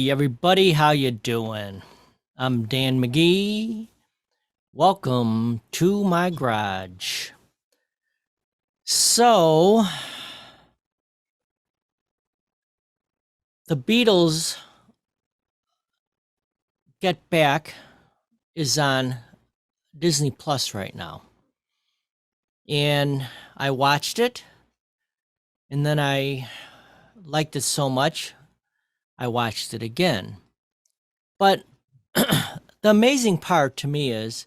Hey everybody, how you doing? I'm Dan McGee. Welcome to my garage. So, the Beatles Get Back is on Disney Plus right now. And I watched it, and then I liked it so much, I watched it again. But the amazing part to me is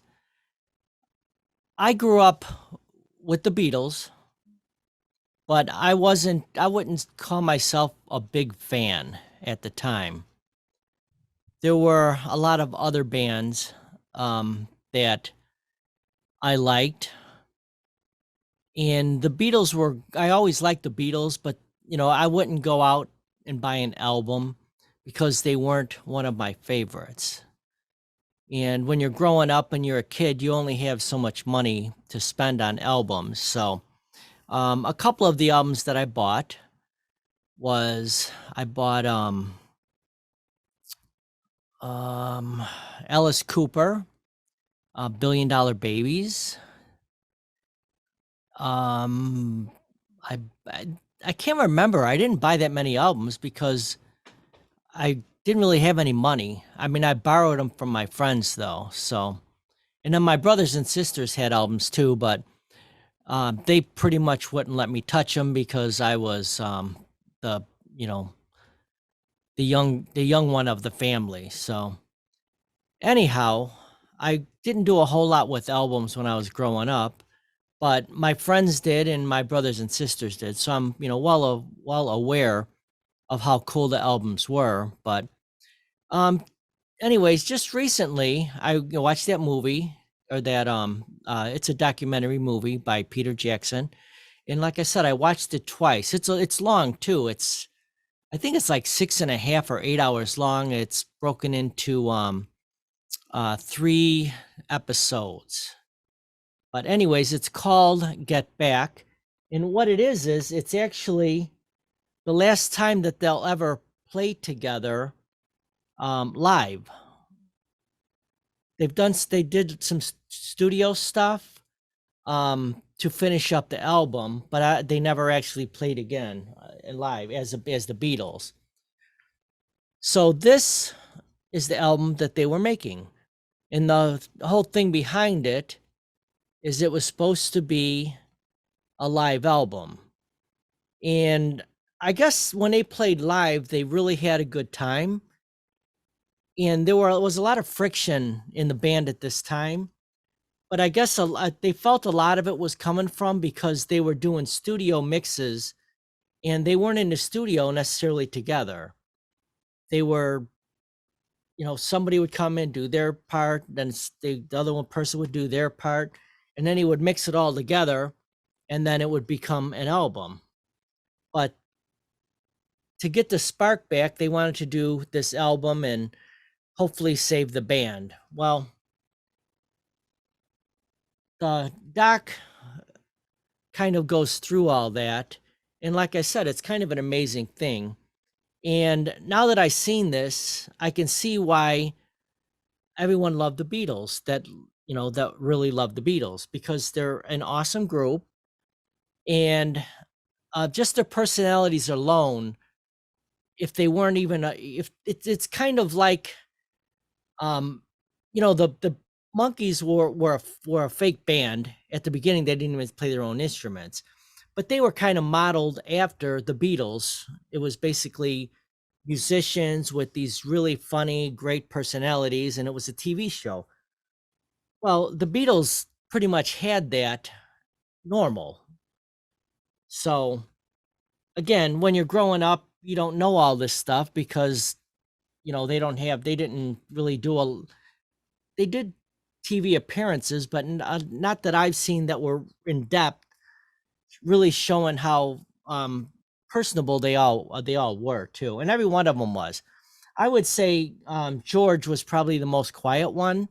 I grew up with the Beatles, but I wouldn't call myself a big fan at the time. There were a lot of other bands that I liked, and the Beatles were, I always liked the Beatles, but I wouldn't go out and buy an album because they weren't one of my favorites. And when you're growing up and you're a kid, you only have so much money to spend on albums. So, a couple of the albums that I bought was I bought um Alice Cooper, Billion Dollar Babies. Um I, I I can't remember. I didn't buy that many albums because I didn't really have any money. I mean, I borrowed them from my friends though. So, and then my brothers and sisters had albums too, but they pretty much wouldn't let me touch them because I was the you know the young one of the family. So anyhow, I didn't do a whole lot with albums when I was growing up, but my friends did and my brothers and sisters did. So I'm, well aware of how cool the albums were. But um, anyways, just recently I watched that movie or that it's a documentary movie by Peter Jackson, and like I said, I watched it twice. It's long too. I think it's like 6.5 or 8 hours long. It's broken into 3 episodes. But anyways, it's called Get Back, and what it is it's actually the last time that they'll ever play together, live. They did some studio stuff, to finish up the album, but they never actually played again, live as the Beatles. So this is the album that they were making, and the whole thing behind it was supposed to be a live album. And I guess when they played live, they really had a good time. And was a lot of friction in the band at this time. But I guess they felt a lot of it was coming from because they were doing studio mixes and they weren't in the studio necessarily together. They were, somebody would come in, do their part, then the other one person would do their part, and then he would mix it all together, and then it would become an album. But to get the spark back, they wanted to do this album and hopefully save the band. Well, the doc kind of goes through all that. And like I said, it's kind of an amazing thing. And now that I've seen this, I can see why everyone loved the Beatles, that really loved the Beatles, because they're an awesome group. And just their personalities alone, if they weren't even, if it's kind of like, um, the Monkees were a fake band at the beginning. They didn't even play their own instruments, but they were kind of modeled after the Beatles. It was basically musicians with these really funny, great personalities, and it was a TV show. Well, the Beatles pretty much had that normal. So again, when you're growing up, you don't know all this stuff because they didn't really they did TV appearances, but not that I've seen that were in depth, really showing how personable they all were too, and every one of them was. I would say George was probably the most quiet one,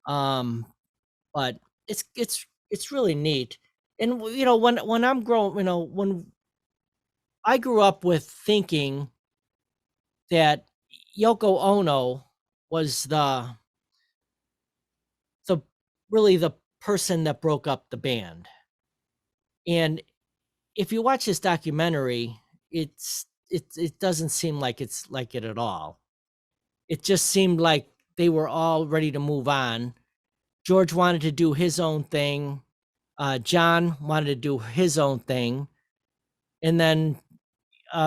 um, but it's really neat. And when I'm growing, when I grew up with thinking that Yoko Ono was the really the person that broke up the band. And if you watch this documentary, it doesn't seem like it's like it at all. It just seemed like they were all ready to move on. George wanted to do his own thing. John wanted to do his own thing, and then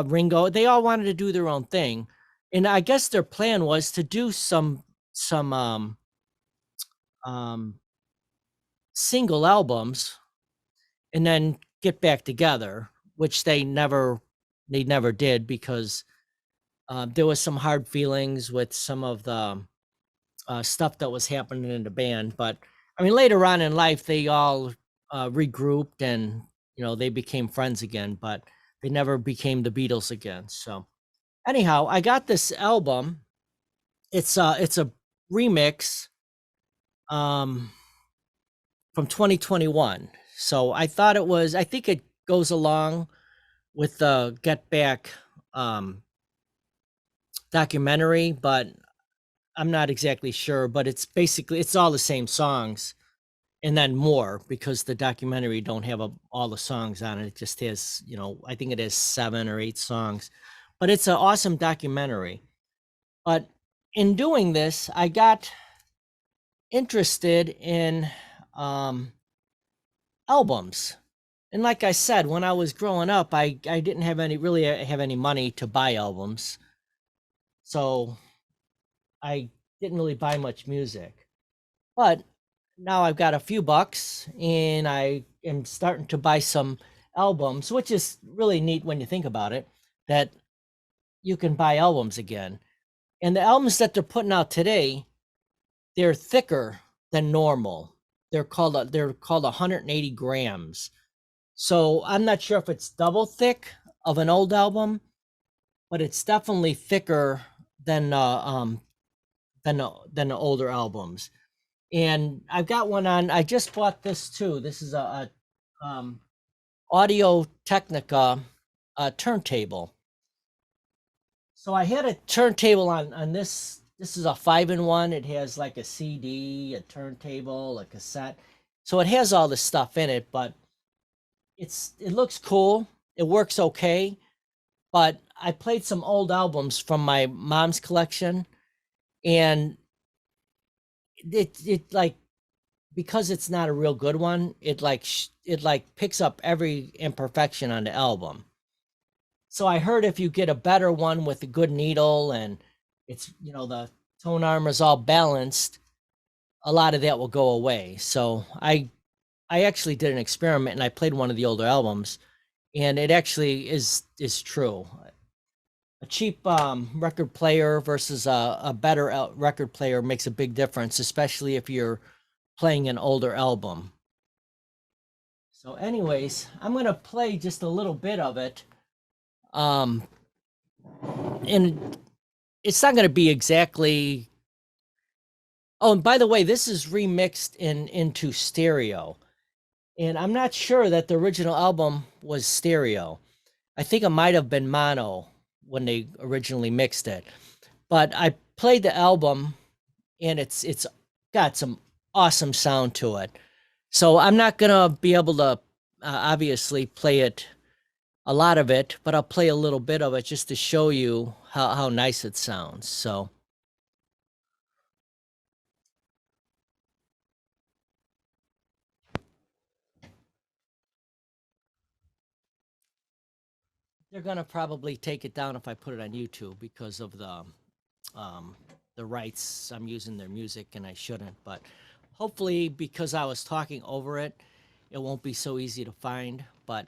Ringo. They all wanted to do their own thing, and I guess their plan was to do some um, single albums and then get back together, which they never did because there was some hard feelings with some of the stuff that was happening in the band. But I mean, later on in life, they all regrouped and they became friends again. But they never became the Beatles again. So anyhow, I got this album. It's a remix um, from 2021. So I thought it was. I think it goes along with the Get Back um, documentary, but I'm not exactly sure. But it's all the same songs and then more because the documentary don't have all the songs on it. It just has, I think it has 7 or 8 songs, but it's an awesome documentary. But in doing this, I got interested in um, albums. And like I said, when I was growing up, I didn't have any money to buy albums. So I didn't really buy much music. But now I've got a few bucks and I am starting to buy some albums, which is really neat when you think about it, that you can buy albums again. And the albums that they're putting out today, they're thicker than normal. They're called 180 grams. So I'm not sure if it's double thick of an old album, but it's definitely thicker than than the older albums. And I've got one on. I just bought this too. This is a Audio Technica turntable. So I had a turntable on this. This is a 5-in-1. It has like a CD, a turntable, a cassette. So it has all this stuff in it, but it looks cool. It works okay. But I played some old albums from my mom's collection, and it like because it's not a real good one, it picks up every imperfection on the album. So I heard if you get a better one with a good needle and it's the tone armor is all balanced, a lot of that will go away. So I actually did an experiment and I played one of the older albums, and it actually is true. A cheap record player versus a better record player makes a big difference, especially if you're playing an older album. So, anyways, I'm gonna play just a little bit of it. Um, and it's not gonna be exactly. Oh, and by the way, this is remixed into stereo, and I'm not sure that the original album was stereo. I think it might have been mono when they originally mixed it. But I played the album, and it's got some awesome sound to it. So I'm not gonna be able to obviously play it a lot of it, but I'll play a little bit of it just to show you how nice it sounds. So they're gonna probably take it down if I put it on YouTube because of um, the rights. I'm using their music and I shouldn't, but hopefully because I was talking over it, it won't be so easy to find. But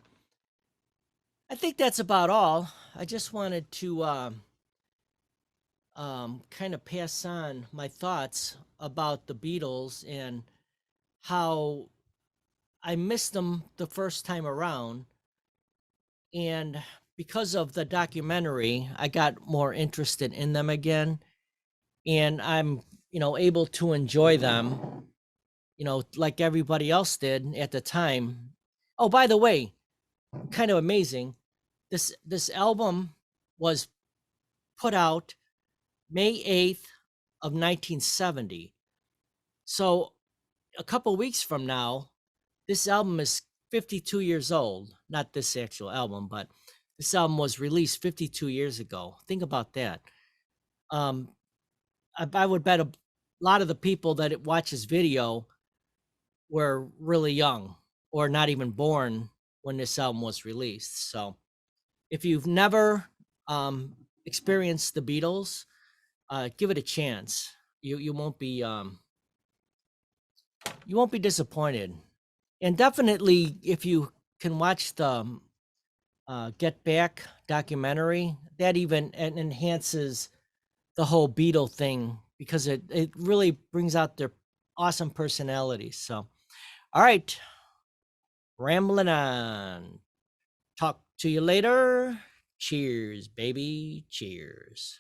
I think that's about all. I just wanted to kind of pass on my thoughts about the Beatles and how I missed them the first time around. And because of the documentary, I got more interested in them again. And I'm, able to enjoy them, like everybody else did at the time. Oh, by the way, kind of amazing. This album was put out May 8th of 1970. So a couple weeks from now, this album is 52 years old. Not this actual album, but this album was released 52 years ago. Think about that. Um, I would bet a lot of the people that watch this video were really young or not even born when this album was released. So if you've never experienced the Beatles, give it a chance. You won't be you won't be disappointed. And definitely, if you can watch the Get Back documentary, that even enhances the whole Beatle thing because it really brings out their awesome personalities. So, all right, rambling on. Talk to you later. Cheers, baby. Cheers.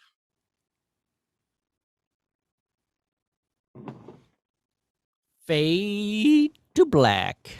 Fade to black.